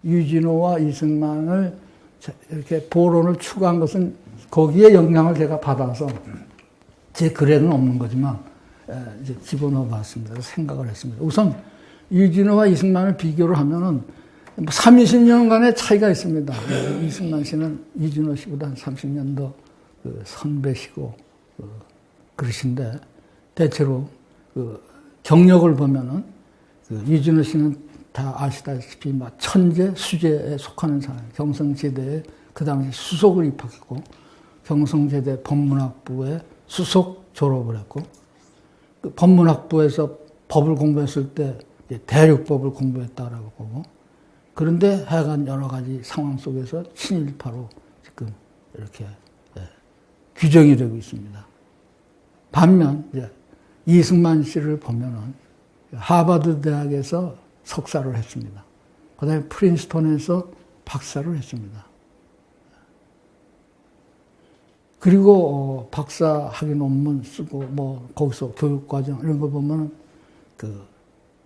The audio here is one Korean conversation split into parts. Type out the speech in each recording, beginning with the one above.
유진호와 이승만을 이렇게 보론을 추구한 것은 거기에 영향을 제가 받아서 제 글에는 없는 거지만 이제 집어넣어 봤습니다. 생각을 했습니다. 우선 유진호와 이승만을 비교를 하면은 30년간의 차이가 있습니다. 이승만 씨는 유진호 씨보다 한 30년 더 선배시고 그러신데 대체로 경력을 보면은 유진호 씨는 다 아시다시피 막 천재, 수재에 속하는 사람, 경성제대에 그 당시 수석을 입학했고 경성제대 법문학부에 수석 졸업을 했고 그 법문학부에서 법을 공부했을 때 대륙법을 공부했다라고 보고 그런데 하여간 여러 가지 상황 속에서 친일파로 지금 이렇게 규정이 되고 있습니다. 반면 이승만 씨를 보면은 하버드 대학에서 석사를 했습니다. 그 다음에 프린스턴에서 박사를 했습니다. 그리고 박사 학위 논문 쓰고 뭐 거기서 교육과정 이런 거 보면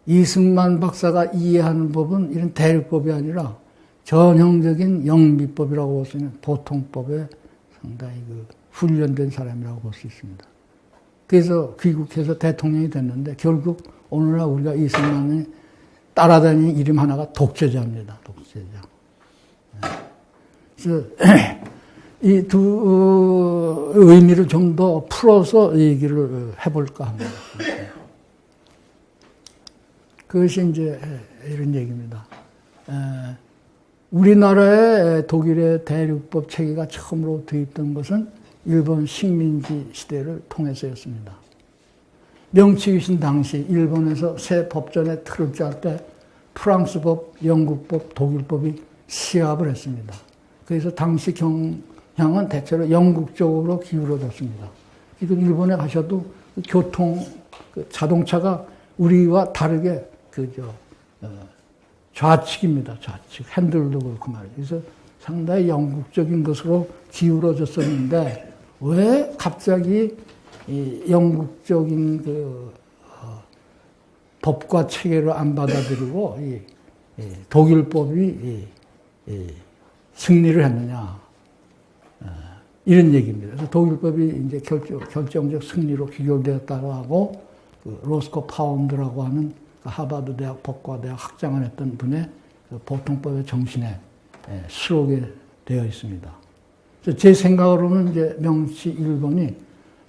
이승만 박사가 이해하는 법은 이런 대륙법이 아니라 전형적인 영미법이라고 볼 수 있는 보통법에 상당히 훈련된 사람이라고 볼 수 있습니다. 그래서 귀국해서 대통령이 됐는데 결국 오늘날 우리가 이승만이 따라다니는 이름 하나가 독재자입니다. 독재자. 그래서 이 두 의미를 좀 더 풀어서 얘기를 해볼까 합니다. 그것이 이제 이런 얘기입니다. 우리나라에 독일의 대륙법 체계가 처음으로 도입된 것은 일본 식민지 시대를 통해서였습니다. 명치유신 당시 일본에서 새 법전의 틀을 짤 때 프랑스법, 영국법, 독일법이 시합을 했습니다. 그래서 당시 경향은 대체로 영국 쪽으로 기울어졌습니다. 지금 일본에 가셔도 교통, 자동차가 우리와 다르게 좌측입니다. 좌측. 핸들도 그렇고 말이죠. 그래서 상당히 영국적인 것으로 기울어졌었는데 왜 갑자기 이 영국적인 법과 체계를 안 받아들이고 독일법이 승리를 했느냐 이런 얘기입니다. 그래서 독일법이 이제 결정적 승리로 귀결되었다고 하고 로스코 파운드라고 하는 하버드 대학 법과대학 학장을 했던 분의 보통법의 정신에 수록이 되어 있습니다. 그래서 제 생각으로는 이제 명치 일본이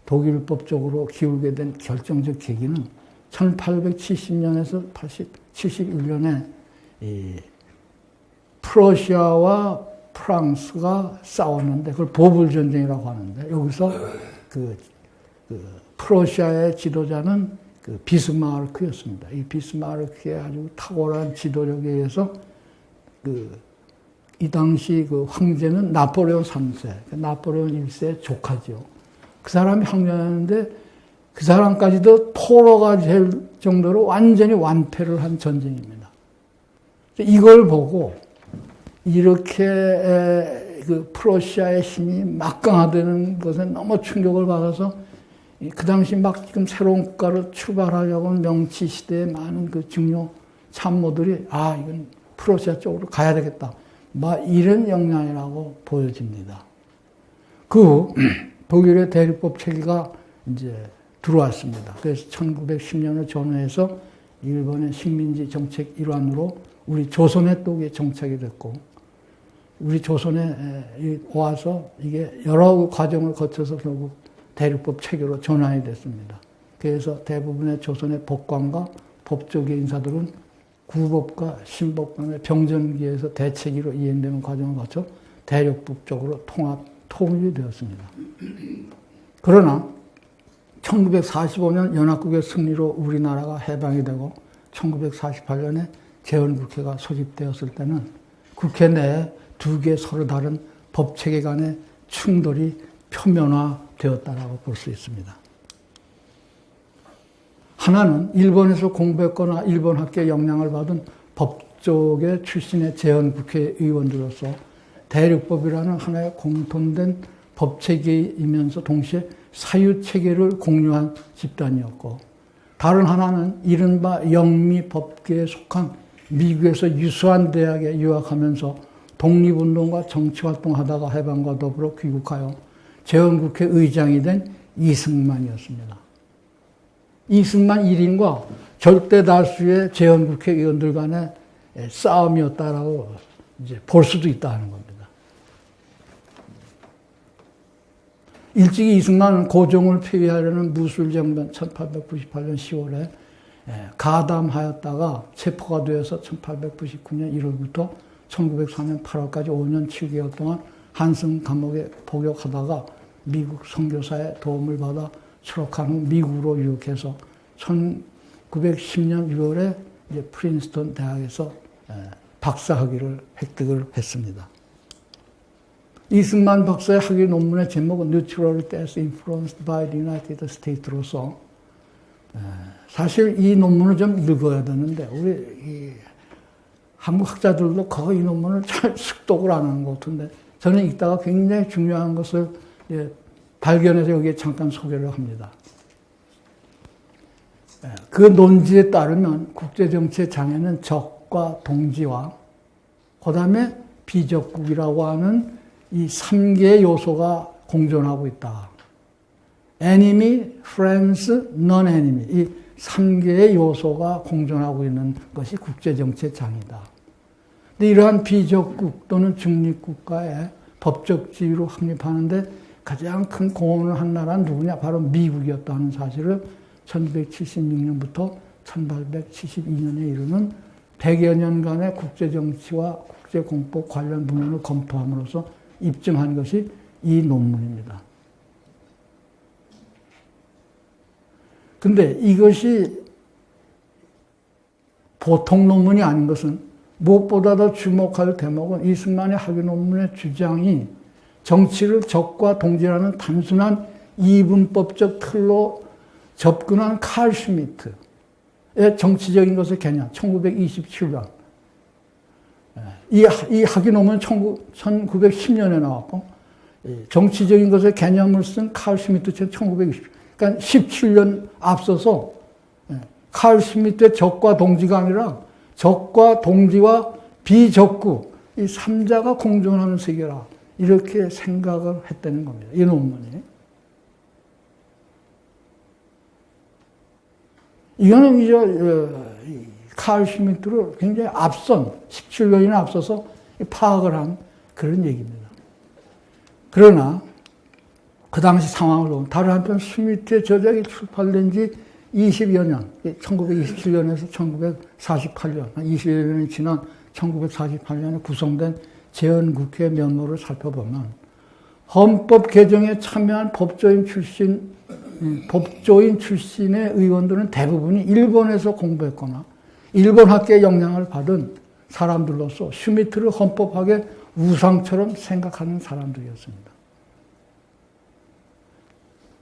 독일법 쪽으로 기울게 된 결정적 계기는 1870년에서 71년에 프러시아와 프랑스가 싸웠는데 그걸 보불전쟁이라고 하는데 여기서 프러시아의 지도자는 비스마르크였습니다. 이 비스마르크의 아주 탁월한 지도력에 의해서 이 당시 황제는 나폴레온 3세, 나폴레온 1세의 조카죠. 그 사람이 황제였는데 그 사람까지도 포로가 될 정도로 완전히 완패를 한 전쟁입니다. 이걸 보고 이렇게 프러시아의 힘이 막강화되는 것에 너무 충격을 받아서 그 당시 막 지금 새로운 국가를 출발하려고 하는 명치 시대의 많은 중요 참모들이 이건 프러시아 쪽으로 가야 되겠다. 막 이런 역량이라고 보여집니다. 독일의 대륙법 체계가 이제 들어왔습니다. 그래서 1910년을 전후해서 일본의 식민지 정책 일환으로 우리 조선에 또 정착이 됐고, 우리 조선에 와서 이게 여러 과정을 거쳐서 결국 대륙법 체계로 전환이 됐습니다. 그래서 대부분의 조선의 법관과 법조계 인사들은 구법과 신법관의 병전기에서 대체기로 이행되는 과정을 거쳐 대륙법 쪽으로 통일이 되었습니다. 그러나 1945년 연합국의 승리로 우리나라가 해방이 되고 1948년에 재헌국회가 소집되었을 때는 국회 내에 두 개 서로 다른 법체계 간의 충돌이 표면화되었다고 볼 수 있습니다. 하나는 일본에서 공부했거나 일본 학계의 영향을 받은 법조계 출신의 재헌국회 의원들로서 대륙법이라는 하나의 공통된 법체계이면서 동시에 사유체계를 공유한 집단이었고, 다른 하나는 이른바 영미법계에 속한 미국에서 유수한 대학에 유학하면서 독립운동과 정치활동하다가 해방과 더불어 귀국하여 재헌국회 의장이 된 이승만이었습니다. 이승만 1인과 절대 다수의 재헌국회 의원들 간의 싸움이었다라고 이제 볼 수도 있다는 겁니다. 일찍이 이승만은 고종을 폐위하려는 무술정변 1898년 10월에 가담하였다가 체포가 되어서 1899년 1월부터 1904년 8월까지 5년 7개월 동안 한승 감옥에 복역하다가 미국 선교사의 도움을 받아 추록한 후 미국으로 유학해서 1910년 6월에 이제 프린스턴 대학에서 박사학위를 획득을 했습니다. 이승만 박사의 학위 논문의 제목은 Natural Death Influenced by the United States로서 사실 이 논문을 좀 읽어야 되는데 우리 한국 학자들도 거의 이 논문을 잘 숙독을 안 하는 것 같은데 저는 읽다가 굉장히 중요한 것을 발견해서 여기에 잠깐 소개를 합니다. 그 논지에 따르면 국제정치의 장애는 적과 동지와 그 다음에 비적국이라고 하는 이 3개의 요소가 공존하고 있다. enemy, friends, non-enemy. 이 3개의 요소가 공존하고 있는 것이 국제정치의 장이다. 근데 이러한 비적국 또는 중립국가의 법적 지위로 확립하는데 가장 큰 공헌을 한 나라는 누구냐? 바로 미국이었다는 사실을 1976년부터 1872년에 이르는 100여 년간의 국제정치와 국제공법 관련 문헌을 검토함으로써 입증한 것이 이 논문입니다. 근데 이것이 보통 논문이 아닌 것은 무엇보다 더 주목할 대목은 이승만의 학위 논문의 주장이 정치를 적과 동지라는 단순한 이분법적 틀로 접근한 칼 슈미트의 정치적인 것의 개념, 1927년. 이 학위 논문은 1910년에 나왔고, 정치적인 것의 개념을 쓴 칼 슈미트 1920, 그러니까 17년 앞서서 칼 슈미트의 적과 동지가 아니라 적과 동지와 비적국, 이 3자가 공존하는 세계라. 이렇게 생각을 했다는 겁니다. 이 논문이. 이거는 이제 칼 슈미트를 굉장히 앞선 17년이나 앞서서 파악을 한 그런 얘기입니다. 그러나 그 당시 상황을 보면 다른 한편 슈미트의 저작이 출판된 지 20여 년, 1927년에서 1948년, 20여 년이 지난 1948년에 구성된 재헌국회 면모를 살펴보면 헌법 개정에 참여한 법조인 출신의 의원들은 대부분이 일본에서 공부했거나 일본 학계의 영향을 받은 사람들로서 슈미트를 헌법학의 우상처럼 생각하는 사람들이었습니다.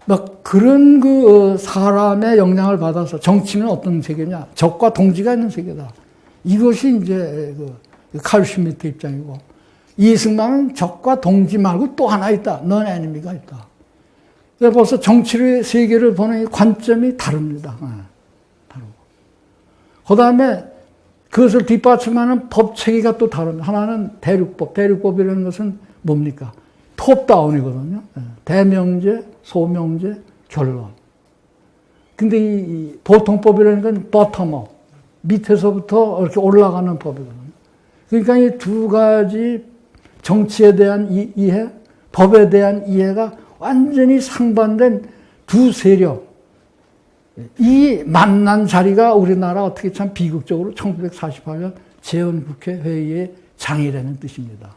막 그런 그 사람의 영향을 받아서 정치는 어떤 세계냐? 적과 동지가 있는 세계다. 이것이 이제 칼 슈미트 입장이고, 이승만은 적과 동지 말고 또 하나 있다. 넌 애니미가 있다. 그래서 벌써 정치의 세계를 보는 관점이 다릅니다. 다르고. 그 다음에 그것을 뒷받침하는 법 체계가 또 다릅니다. 하나는 대륙법. 대륙법이라는 것은 뭡니까? 톱다운이거든요. 대명제, 소명제, 결론. 근데 이 보통법이라는 건 버텀업. 밑에서부터 이렇게 올라가는 법이거든요. 그러니까 이 두 가지 정치에 대한 이해, 법에 대한 이해가 완전히 상반된 두 세력. 이 만난 자리가 우리나라 어떻게 참 비극적으로 1948년 재헌국회 회의의 장이라는 뜻입니다.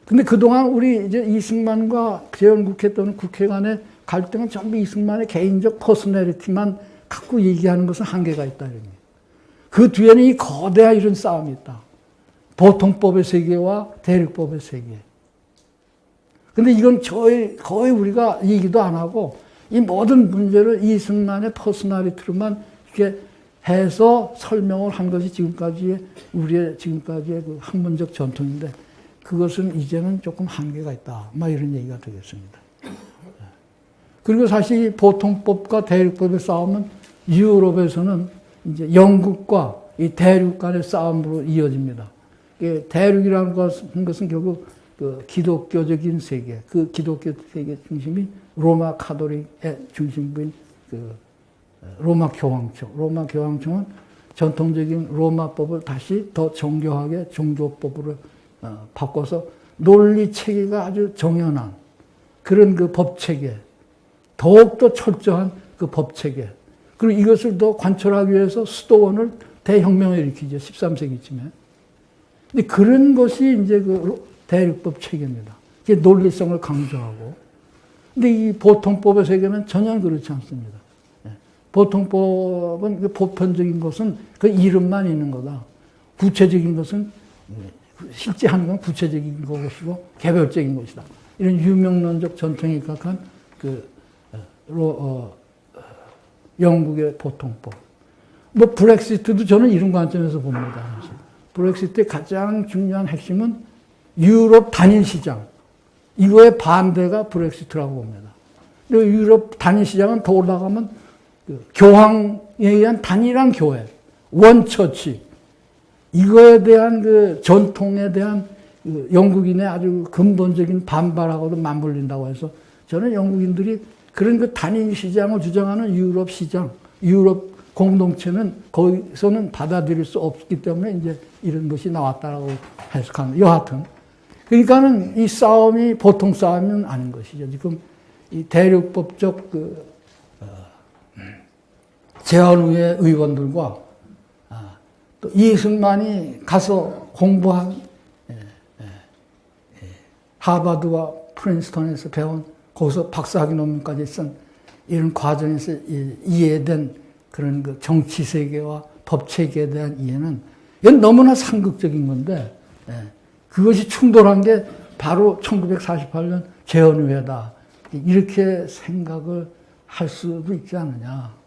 근데 그동안 우리 이제 이승만과 재헌국회 또는 국회 간의 갈등은 전부 이승만의 개인적 퍼스널리티만 갖고 얘기하는 것은 한계가 있다. 그 뒤에는 이 거대한 이런 싸움이 있다. 보통법의 세계와 대륙법의 세계. 근데 이건 거의 우리가 얘기도 안 하고 이 모든 문제를 이승만의 퍼스널리티로만 이렇게 해서 설명을 한 것이 지금까지의 우리의 지금까지의 그 학문적 전통인데 그것은 이제는 조금 한계가 있다. 막 이런 얘기가 되겠습니다. 그리고 사실 보통법과 대륙법의 싸움은 유럽에서는 이제 영국과 이 대륙 간의 싸움으로 이어집니다. 대륙이라는 것은 결국 그 기독교적인 세계, 그 기독교 세계 중심이 로마 카톨릭의 중심부인 그 로마 교황청. 로마 교황청은 전통적인 로마법을 다시 더 정교하게 종교법으로 바꿔서 논리 체계가 아주 정연한 그런 그 법 체계, 더욱더 철저한 그 법 체계. 그리고 이것을 더 관철하기 위해서 수도원을 대혁명을 일으키죠. 13세기쯤에. 근데 그런 것이 이제 그 대륙법 체계입니다. 이게 논리성을 강조하고. 근데 이 보통법의 세계는 전혀 그렇지 않습니다. 보통법은 그 보편적인 것은 그 이름만 있는 거다. 구체적인 것은 실제 하는 건 구체적인 것이고 개별적인 것이다. 이런 유명론적 전통에 입각한 그 영국의 보통법. 뭐 브렉시트도 저는 이런 관점에서 봅니다. 사실. 브렉시트의 가장 중요한 핵심은 유럽 단일 시장. 이거의 반대가 브렉시트라고 봅니다. 그리고 유럽 단일 시장은 더 올라가면 그 교황에 의한 단일한 교회, 원처치. 이거에 대한 그 전통에 대한 그 영국인의 아주 근본적인 반발하고도 맞물린다고 해서 저는 영국인들이 그런 그 단일 시장을 주장하는 유럽 시장, 유럽 공동체는 거기서는 받아들일 수 없기 때문에 이제 이런 것이 나왔다라고 해석합니다. 여하튼. 그러니까는 이 싸움이 보통 싸움은 아닌 것이죠. 지금 이 대륙법적 그, 재헌의회 의원들과 또 이승만이 가서 공부한 하버드와 프린스턴에서 배운 거기서 박사학위 논문까지 쓴 이런 과정에서 이해된 그런 그 정치 세계와 법 체계에 대한 이해는 이건 너무나 상극적인 건데 그것이 충돌한 게 바로 1948년 재헌의회다. 이렇게 생각을 할 수도 있지 않느냐.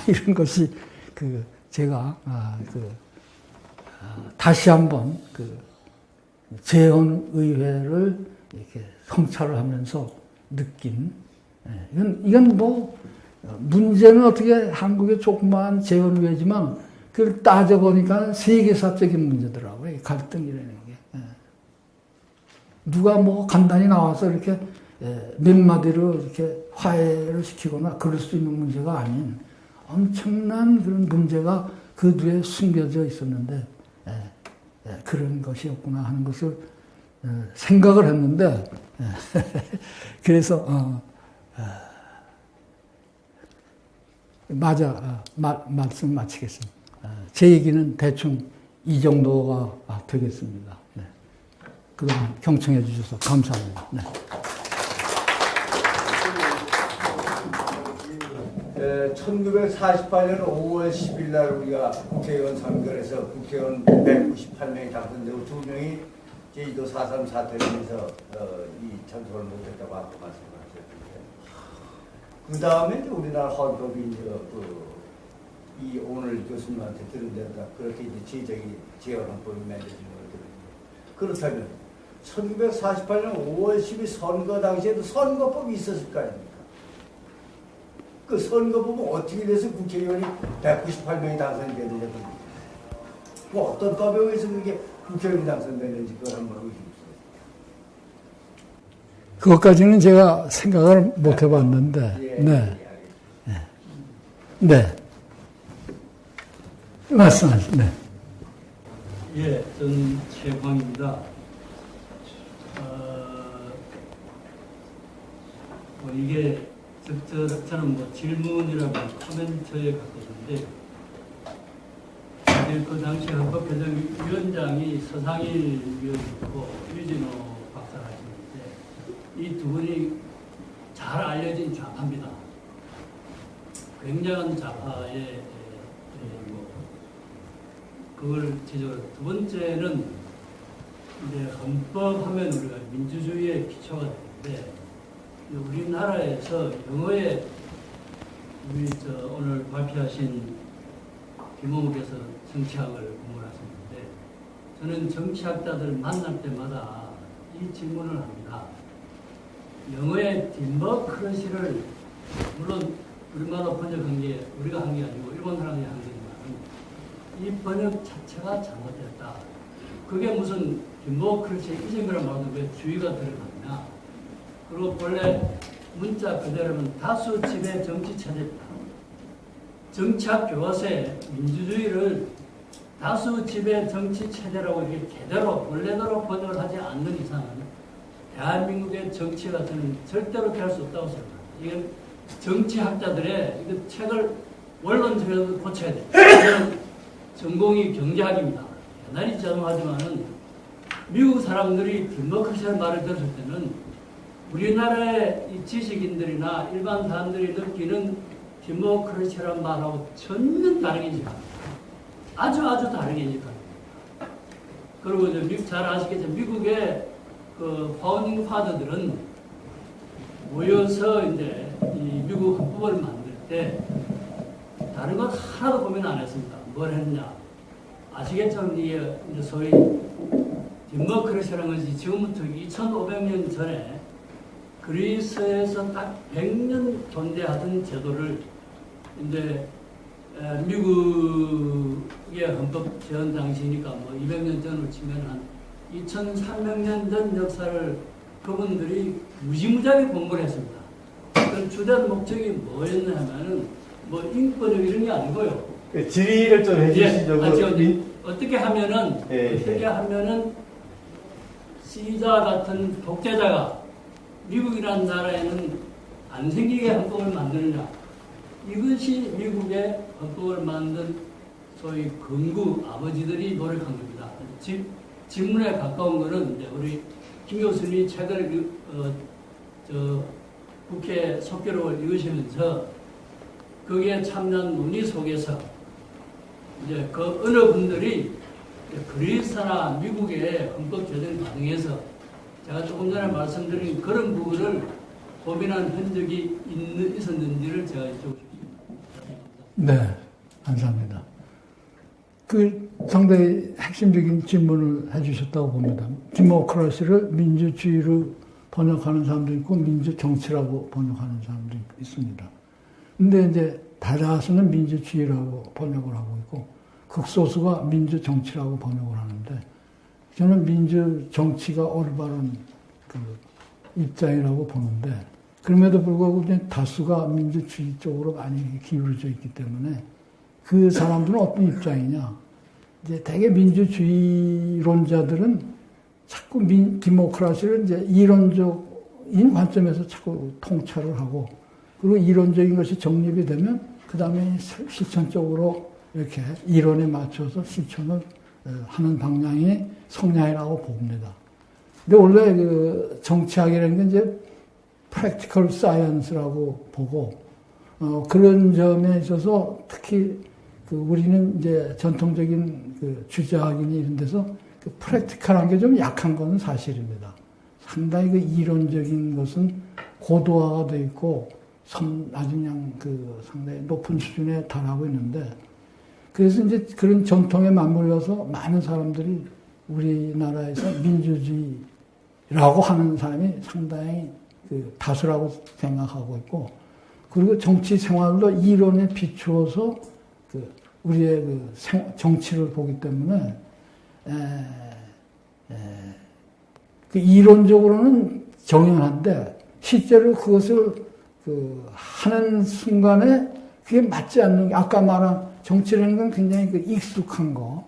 이런 것이 그 제가 다시 한번 그 재헌의회를 이렇게 성찰을 하면서 느낀 이건 뭐 문제는 어떻게 한국의 조그마한 재헌의회지만 그걸 따져보니까 세계사적인 문제더라고요. 갈등이라는 게. 누가 뭐 간단히 나와서 이렇게 몇 마디로 이렇게 화해를 시키거나 그럴 수 있는 문제가 아닌 엄청난 그런 문제가 그 뒤에 숨겨져 있었는데 그런 것이었구나 하는 것을 생각을 했는데 그래서 말씀 마치겠습니다. 제 얘기는 대충 이 정도가 되겠습니다. 네. 그동안 경청해 주셔서 감사합니다. 네. 1948년 5월 10일 날 우리가 국회의원 선거를 해서 국회의원 198명이 당선되고 2명이 제주도 4.3 사태로 인해서 이 참석을 못했다고 아까 말씀하셨는데 그 다음에 우리나라 헌법이 이제 이 오늘 교수님한테 들은 대로 그렇게 이제 재헌헌법이 맺어진 거거든요. 그렇다면 1948년 5월 10일 선거 당시에도 선거법이 있었을 거 아닙니까? 그 선거법은 어떻게 돼서 국회의원이 198명이 당선이 되느냐. 뭐 어떤 법에 의해서 그게 국회의원이 당선되는지 그걸 한번 의심해 주세요. 그것까지는 제가 생각을 못 해봤는데, 네. 네. 말씀하세요. 네. 예, 저는 최광입니다. 이게 저는 뭐 질문이라고 코멘트에 갔었는데 그 당시 헌법개정위원장이 서상일 위원이고 유진호 박사라시는데 이 두 분이 잘 알려진 좌파입니다. 굉장한 좌파의 그걸 지적으로 두 번째는 이제 헌법하면 우리가 민주주의의 기초가 되는데 우리나라에서 영어에 우리 오늘 발표하신 김홍욱께서 정치학을 공부하셨는데 저는 정치학자들 만날 때마다 이 질문을 합니다. 영어의 디모크라시를 물론 우리말로 번역한 게 우리가 한 게 아니고 일본 사람이 한 거지만 이 번역 자체가 잘못됐다. 그게 무슨 디모크라시즘이란 말도 왜 주의가 들어갔냐. 그리고 본래 문자 그대로는 다수 지배 정치 체제입니다. 정치학 교과서에 민주주의를 다수 지배 정치 체제라고 이렇게 제대로 원래대로 번역을 하지 않는 이상은 대한민국의 정치가 저는 절대로 될 수 없다고 생각합니다. 이건 정치학자들의 이 책을 원론적으로 고쳐야 돼요. 저는 전공이 경제학입니다. 대단히 죄송하지만은 미국 사람들이 디모크라시라는 말을 들었을 때는 우리나라의 이 지식인들이나 일반 사람들이 느끼는 디모크라시라는 말하고 전혀 다르게 인식합니다. 아주 다르게 인식합니다. 그리고 이제 잘 아시겠지만 미국의 그 파운딩 파더들은 모여서 이제 이 미국 헌법을 만들 때 다른 건 하나도 고민 안 했습니다. 뭘 했냐? 아시겠지만 이게 이제 소위 디모크라시라는 것이 지금부터 2500년 전에 그리스에서 딱 100년 존재하던 제도를 이제 미국의 헌법 제헌 당시니까 뭐 200년 전으로 치면 한 2300년 전 역사를 그분들이 무지무지하게 공부를 했습니다. 그 주된 목적이 뭐였냐 하면은 뭐 인권이고 이런 게 아니고요. 질의를 좀 해주시죠. 어떻게 하면은 시자 같은 독재자가 미국이라는 나라에는 안 생기게 헌법을 만드느냐. 이것이 미국의 헌법을 만든 소위 근구 아버지들이 노력한 겁니다. 질문에 가까운 거는 이제 우리 김 교수님이 책을 국회 속기록을 읽으시면서 거기에 참여한 논의 속에서 이제 그 어느 분들이 그리스나 미국의 헌법 제정 과정에서 제가 조금 전에 말씀드린 그런 부분을 고민한 흔적이 있었는지를 제가 여쭤보고 싶습니다. 네, 감사합니다. 그 상당히 핵심적인 질문을 해주셨다고 봅니다. 디모크라시를 민주주의로 번역하는 사람도 있고 민주정치라고 번역하는 사람도 있습니다. 근데 이제 대다수는 민주주의라고 번역을 하고 있고 극소수가 민주정치라고 번역을 하는데 저는 민주정치가 올바른 그 입장이라고 보는데 그럼에도 불구하고 이제 다수가 민주주의 쪽으로 많이 기울어져 있기 때문에 그 사람들은 어떤 입장이냐. 이제 대개 민주주의론자들은 자꾸 디모크라시를 이제 이론적인 관점에서 자꾸 통찰을 하고 그리고 이론적인 것이 정립이 되면 그 다음에 실천적으로 이렇게 이론에 맞춰서 실천을 하는 방향이 성향이라고 봅니다. 근데 원래 그 정치학이라는 게 이제 practical science라고 보고 그런 점에 있어서 특히 그 우리는 이제 전통적인 그 주자학이니 이런 데서 그 프랙티컬한 게 좀 약한 건 사실입니다. 상당히 그 이론적인 것은 고도화가 되어 있고 아주 그냥 그 상당히 높은 수준에 달하고 있는데 그래서 이제 그런 전통에 맞물려서 많은 사람들이 우리나라에서 민주주의라고 하는 사람이 상당히 그 다수라고 생각하고 있고 그리고 정치 생활도 이론에 비추어서 그 우리의 그 정치를 보기 때문에 그 이론적으로는 정연한데 실제로 그것을 그 하는 순간에 그게 맞지 않는 게 아까 말한 정치라는 건 굉장히 그 익숙한 거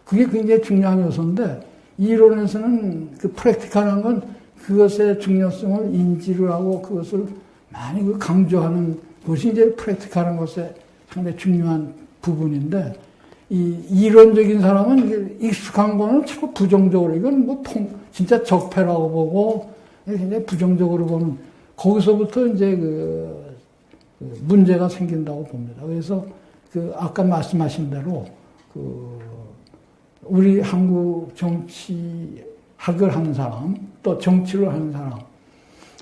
그게 굉장히 중요한 요소인데 이론에서는 그 프랙티컬한 건 그것의 중요성을 인지를 하고 그것을 많이 그 강조하는 것이 이제 프랙티컬한 것의 상당히 중요한 부분인데 이 이론적인 사람은 익숙한 거는 자꾸 부정적으로 이건 뭐 진짜 적폐라고 보고 굉장히 부정적으로 보는 거기서부터 이제 그 문제가 생긴다고 봅니다. 그래서 그 아까 말씀하신 대로 그 우리 한국 정치학을 하는 사람 또 정치를 하는 사람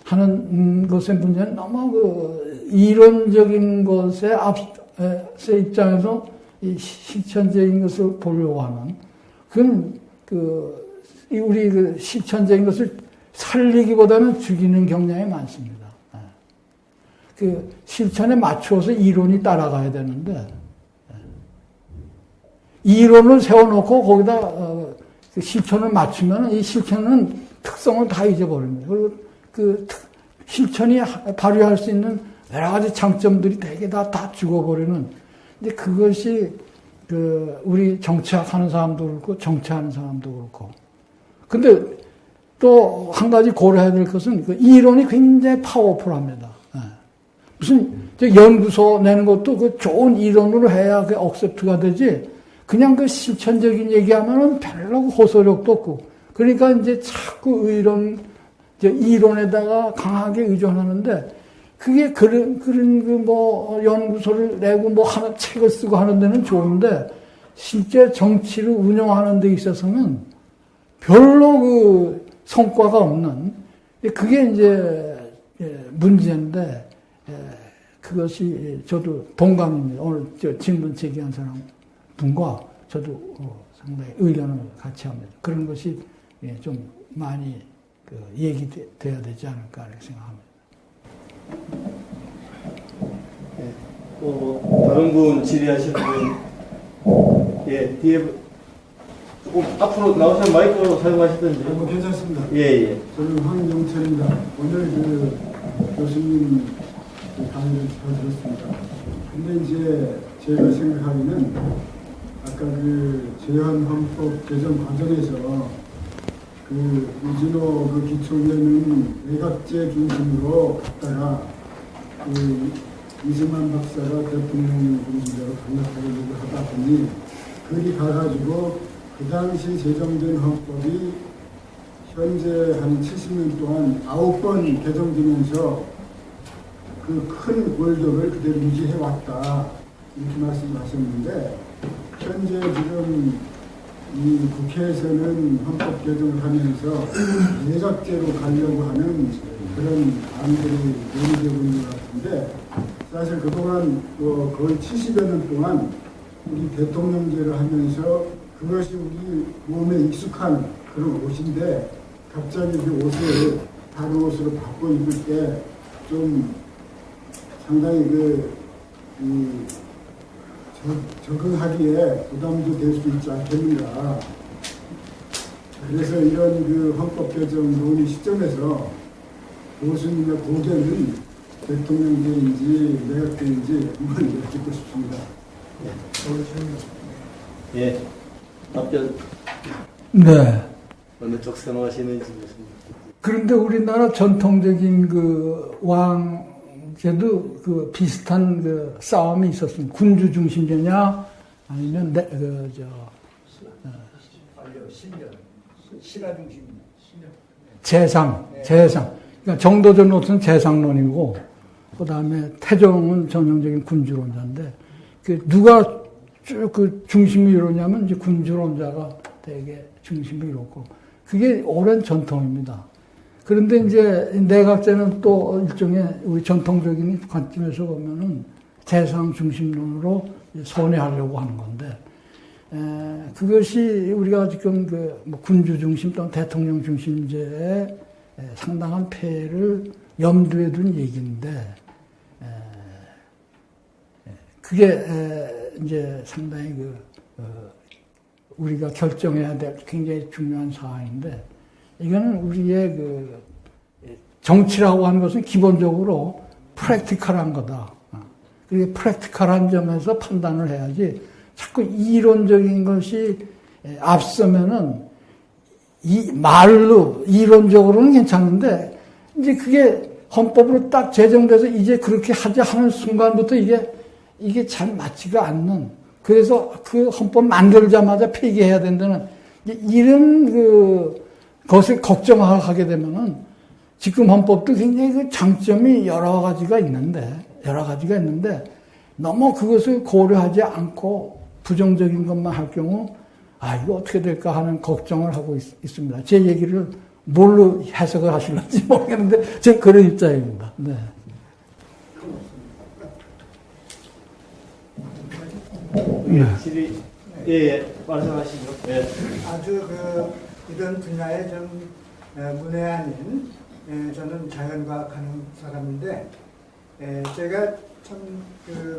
하는 것의 문제는 너무 그 이론적인 것의 입장에서 이 실천적인 것을 보려고 하는 그건 우리 그 실천적인 것을 살리기보다는 죽이는 경향이 많습니다. 그 실천에 맞추어서 이론이 따라가야 되는데 이론을 세워놓고 거기다 그 실천을 맞추면 이 실천은 특성을 다 잊어버립니다. 그리고 그 실천이 발휘할 수 있는 여러 가지 장점들이 되게 다 죽어버리는. 근데 그것이 그 우리 정치학하는 사람도 그렇고 정치하는 사람도 그렇고. 근데 또 한 가지 고려해야 될 것은 그 이론이 굉장히 파워풀합니다. 무슨 연구소 내는 것도 그 좋은 이론으로 해야 그 억셉트가 되지. 그냥 그 실천적인 얘기하면은 별로 호소력도 없고. 그러니까 이제 자꾸 이론에다가 강하게 의존하는데 그게 그런 그 뭐 연구소를 내고 뭐 하나 책을 쓰고 하는 데는 좋은데 실제 정치를 운영하는 데 있어서는 별로 그 성과가 없는 그게 이제 문제인데 그것이 저도 동감입니다. 오늘 저 질문 제기한 사람 분과 저도 상당히 의견을 같이 합니다. 그런 것이 좀 많이 그 얘기돼야 되지 않을까 이렇게 생각합니다. 다른 분 질의하실 분, 예, 뒤에 조금 앞으로 나오시면 마이크로 사용하시던지. 괜찮습니다. 예. 저는 황영철입니다. 오늘 그 교수님 그 강의를 잘 들었습니다. 근데 이제 제가 생각하기는 아까 그 제헌헌법 개정 과정에서 그 유진호 그 기초위원은 외곽제 중심으로 갔다가 그 이승만 박사가 대통령 중심으로 강력하게 요구하다 보니 그리 가가지고 그 당시 제정된 헌법이 현재 한 70년 동안 9번 개정되면서 그 큰 골격을 그대로 유지해 왔다 이렇게 말씀하셨는데 현재 지금 이 국회에서는 헌법 개정을 하면서 내각제로 가려고 하는 그런 안들이 논의되고 있는 것 같은데 사실 그동안 거의 70여 년 동안 우리 대통령제를 하면서 그것이 우리 몸에 익숙한 그런 옷인데 갑자기 그 옷을 다른 옷으로 바꿔 입을 때 좀 상당히 적응하기에 부담도 될 수 있지 않겠는가. 그래서 이런 그 헌법 개정 논의 시점에서 교수님의 고견은 대통령제인지 내각제인지 한번 듣고 싶습니다. 예. 답변 네. 어느 쪽 선호하시는지. 그런데 우리나라 전통적인 그 왕제도 그 비슷한 그 싸움이 있었습니다. 군주 중심제냐 아니면 신하 중심. 재상. 그러니까 정도전 노트는 재상론이고 그 다음에 태종은 전형적인 군주론자인데 그 누가 쭉 그 중심을 이루냐면 이제 군주론자가 되게 중심을 이뤘고 그게 오랜 전통입니다. 그런데 이제 내각제는 또 일종의 우리 전통적인 관점에서 보면은 재상 중심론으로 선회하려고 하는 건데 그것이 우리가 지금 그 뭐 군주 중심 또는 대통령 중심제에 상당한 폐해를 염두에 둔 얘기인데 그게 이제 상당히 우리가 결정해야 될 굉장히 중요한 사항인데 이거는 우리의 그 정치라고 하는 것은 기본적으로 프랙티컬한 거다. 그게 프랙티컬한 점에서 판단을 해야지 자꾸 이론적인 것이 앞서면은 이 말로 이론적으로는 괜찮은데 이제 그게 헌법으로 딱 제정돼서 이제 그렇게 하자 하는 순간부터 이게 잘 맞지가 않는 그래서 그 헌법 만들자마자 폐기해야 된다는 이런 것을 걱정하게 되면은 지금 헌법도 굉장히 그 장점이 여러 가지가 있는데 너무 그것을 고려하지 않고 부정적인 것만 할 경우 이거 어떻게 될까 하는 걱정을 하고 있습니다. 제 얘기를 뭘로 해석을 하실런지 모르겠는데 저는 그런 입장입니다. 네. 질의, 예, 말씀하시죠. 예. 아주 이런 분야에 좀 문외한인 저는 자연과학하는 사람인데 제가 참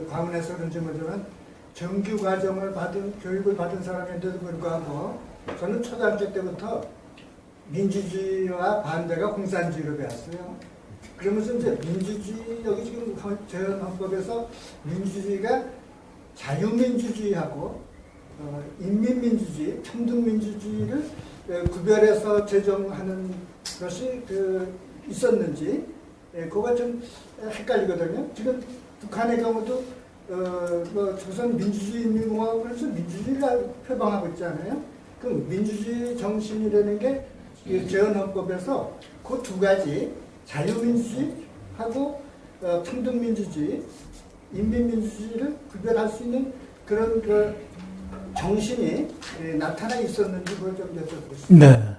과문해서 그런지 모르지만 정규 과정을 교육을 받은 사람인데도 불구하고 저는 초등학교 때부터 민주주의와 반대가 공산주의로 배웠어요. 그러면서 이제 민주주의, 여기 지금 재헌헌법에서 민주주의가 자유민주주의하고 인민민주주의, 평등민주주의를 구별해서 제정하는 것이 있었는지 그거가 좀 헷갈리거든요. 지금 북한의 경우도 조선 민주주의인민공화국에서 민주주의를 표방하고 있잖아요. 그럼 민주주의 정신이라는 게 재헌헌법에서 그 두 가지 자유민주주의하고 평등민주주의, 인민민주주의를 구별할 수 있는 그런 정신이 나타나 있었는지 그걸 좀 여쭤보겠습니다. 네.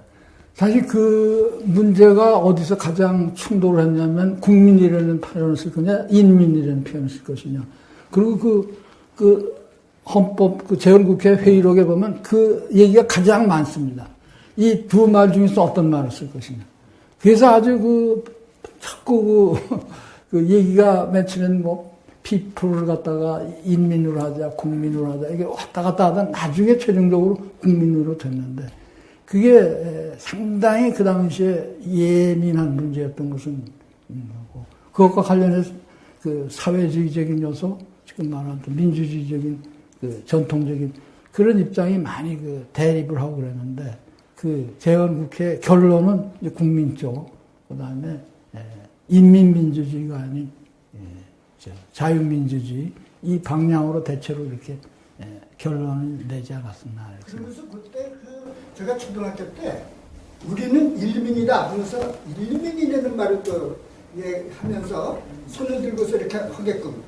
사실 그 문제가 어디서 가장 충돌을 했냐면 국민이라는 표현을 쓸 거냐, 인민이라는 표현을 쓸 것이냐. 그리고 그 헌법, 그 재헌국회 회의록에 보면 그 얘기가 가장 많습니다. 이 두 말 중에서 어떤 말을 쓸 것이냐. 그래서 아주 자꾸 그 얘기가 맺히는 people을 갖다가 인민으로 하자, 국민으로 하자, 이게 왔다 갔다 하다 나중에 최종적으로 국민으로 됐는데, 그게 상당히 그 당시에 예민한 문제였던 것은 있는 거고, 그것과 관련해서 그 사회주의적인 요소, 지금 말하는 민주주의적인 그 전통적인 그런 입장이 많이 대립을 하고 그랬는데, 그 재헌국회 결론은 이제 국민 쪽, 그 다음에 인민민주주의가 아닌 자유민주주의, 이 방향으로 대체로 이렇게 결론을 내지 않았었나. 그러면서 그때 제가 초등학교 때 우리는 일민이다 하면서 일민이라는 말을 하면서 손을 들고서 이렇게 하게끔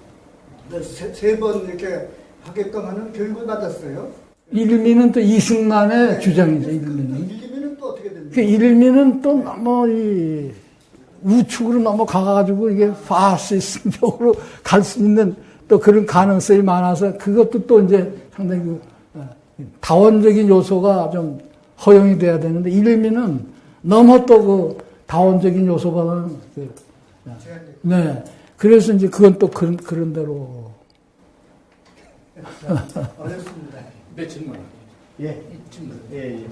세 번 이렇게 하게끔 하는 교육을 받았어요. 일민은 또 이승만의 주장이죠. 일민은. 일민은 또 어떻게 됩니까? 그 일민은 또 너무 우측으로 넘어가가지고 이게 파시즘적으로 갈 수 있는 또 그런 가능성이 많아서 그것도 또 이제 상당히 다원적인 요소가 좀 허용이 돼야 되는데 일민은 너무 또 다원적인 요소가 네. 그래서 이제 그건 또 그런 대로. 어렵습니다. 네, 질문. 예. 예.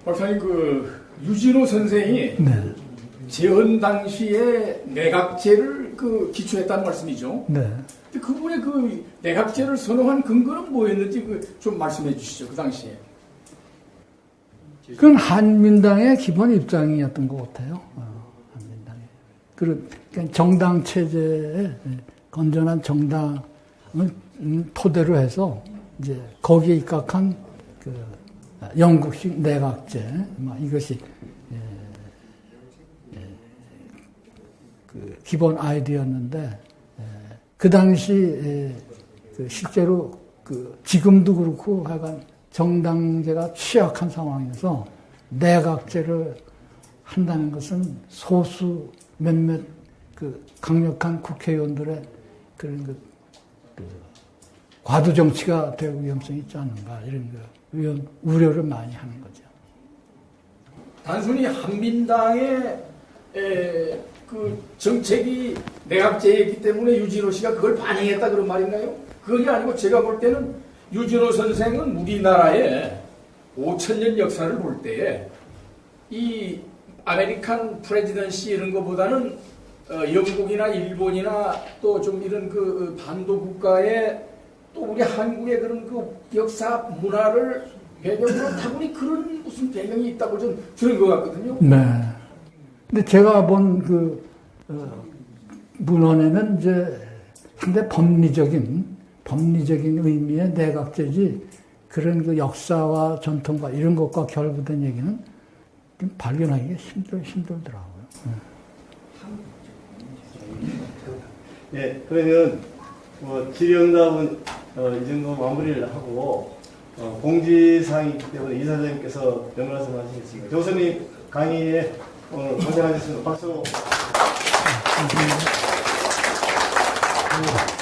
박사님, 유진호 선생이 네. 재헌 당시에 내각제를 기초했다는 말씀이죠. 네. 근데 그분의 내각제를 선호한 근거는 뭐였는지 좀 말씀해 주시죠. 그 당시에. 그건 한민당의 기본 입장이었던 것 같아요. 한민당의. 그러니까 정당 체제에 건전한 정당을 토대로 해서 이제 거기에 입각한 영국식 내각제, 이것이 기본 아이디어였는데 그 당시 실제로 지금도 그렇고 하여간 정당제가 취약한 상황에서 내각제를 한다는 것은 소수 몇몇 강력한 국회의원들의 그런 과도 정치가 될 위험성이 있지 않는가 이런 우려를 많이 하는 거죠. 단순히 한민당의 정책이 내각제였기 때문에 유진호 씨가 그걸 반영했다 그런 말인가요? 그게 아니고 제가 볼 때는 유진호 선생은 우리나라의 5,000년 역사를 볼 때에 이 아메리칸 프레지던시 이런 것보다는 영국이나 일본이나 또 좀 이런 반도 국가의 또 우리 한국의 그런 역사 문화를 배경으로 다분히 그런 무슨 배경이 있다고 좀 들은 것 같거든요. 네. 근데 제가 본 문헌에는 이제 상당히 법리적인 의미의 내각제지 그런 역사와 전통과 이런 것과 결부된 얘기는 좀 발견하기가 힘들더라고요. 네, 그러면 질의응답은 이 정도 마무리를 하고 공지사항이기 때문에 이사장님께서 연말씀 하시겠습니다. 교수님 강의에 오늘 고생하셨습니다. 박수. 감사합니다.